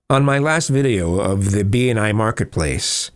On my last video of the BNI Marketplace,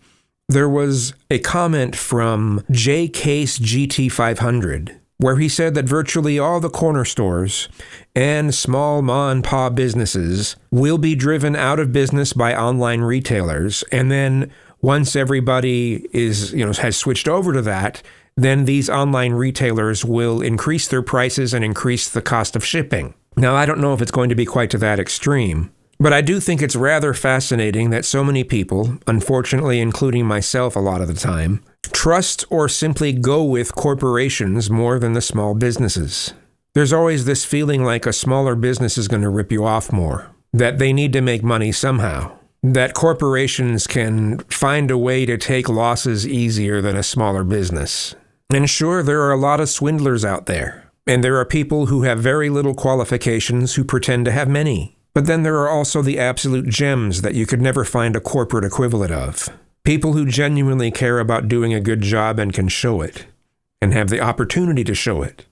there was a comment from JCase GT500 where he said that virtually all the corner stores and small ma-and-pa businesses will be driven out of business by online retailers, and then once everybody has switched over to that, then these online retailers will increase their prices and increase the cost of shipping. Now, I don't know if it's going to be quite to that extreme, but I do think it's rather fascinating that so many people, unfortunately including myself a lot of the time, trust or simply go with corporations more than the small businesses. There's always this feeling like a smaller business is going to rip you off more, that they need to make money somehow, that corporations can find a way to take losses easier than a smaller business. And sure, there are a lot of swindlers out there, and there are people who have very little qualifications who pretend to have many. But then there are also the absolute gems that you could never find a corporate equivalent of. People who genuinely care about doing a good job and can show it, and have the opportunity to show it.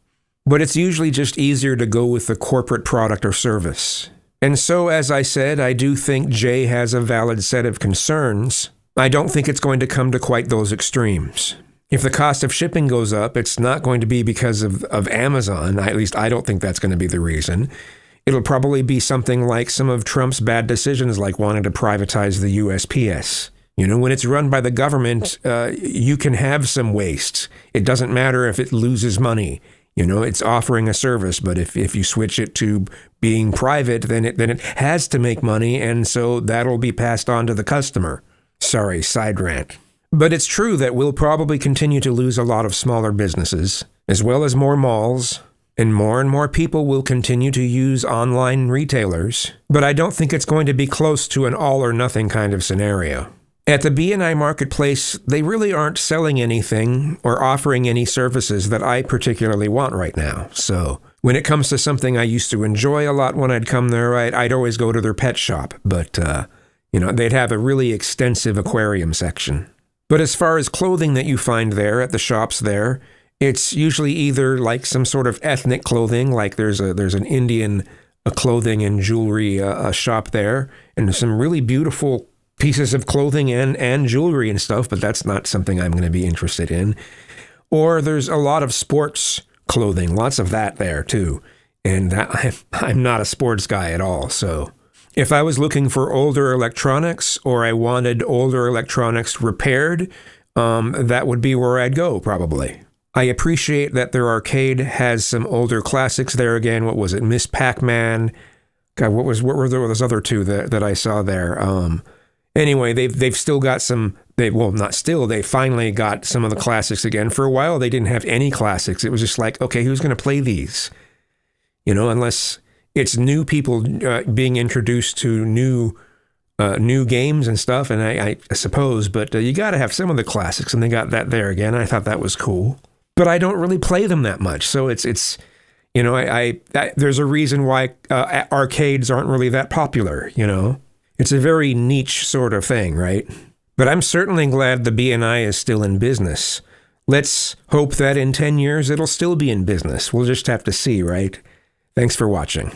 But it's usually just easier to go with the corporate product or service. And so, as I said, I do think Jay has a valid set of concerns. I don't think it's going to come to quite those extremes. If the cost of shipping goes up, it's not going to be because of Amazon. At least I don't think that's going to be the reason. It'll probably be something like some of Trump's bad decisions, like wanting to privatize the USPS. When it's run by the government, you can have some waste. It doesn't matter if it loses money. It's offering a service, but if you switch it to being private, then it has to make money, and so that'll be passed on to the customer. Sorry, side rant. But it's true that we'll probably continue to lose a lot of smaller businesses, as well as more malls, and more people will continue to use online retailers. But I don't think it's going to be close to an all-or-nothing kind of scenario. At the BNI Marketplace, they really aren't selling anything or offering any services that I particularly want right now. So when it comes to something I used to enjoy a lot when I'd come there, I'd always go to their pet shop. But, they'd have a really extensive aquarium section. But as far as clothing that you find there at the shops there, it's usually either like some sort of ethnic clothing, like there's an Indian clothing and jewelry shop there, and some really beautiful pieces of clothing and jewelry and stuff, but that's not something I'm going to be interested in. Or there's a lot of sports clothing, lots of that there too. And I'm not a sports guy at all, so if I was looking for older electronics or I wanted older electronics repaired, that would be where I'd go probably. I appreciate that their arcade has some older classics there again. What was it? Miss Pac-Man. God, what were those other two that I saw there? Anyway, they've still got some. They finally got some of the classics again. For a while, they didn't have any classics. It was just like, okay, who's going to play these? Unless it's new people being introduced to new games and stuff. And I suppose, but you got to have some of the classics, and they got that there again. I thought that was cool, but I don't really play them that much. So it's there's a reason why arcades aren't really that popular. It's a very niche sort of thing, right? But I'm certainly glad the BNI is still in business. Let's hope that in 10 years it'll still be in business. We'll just have to see, right? Thanks for watching.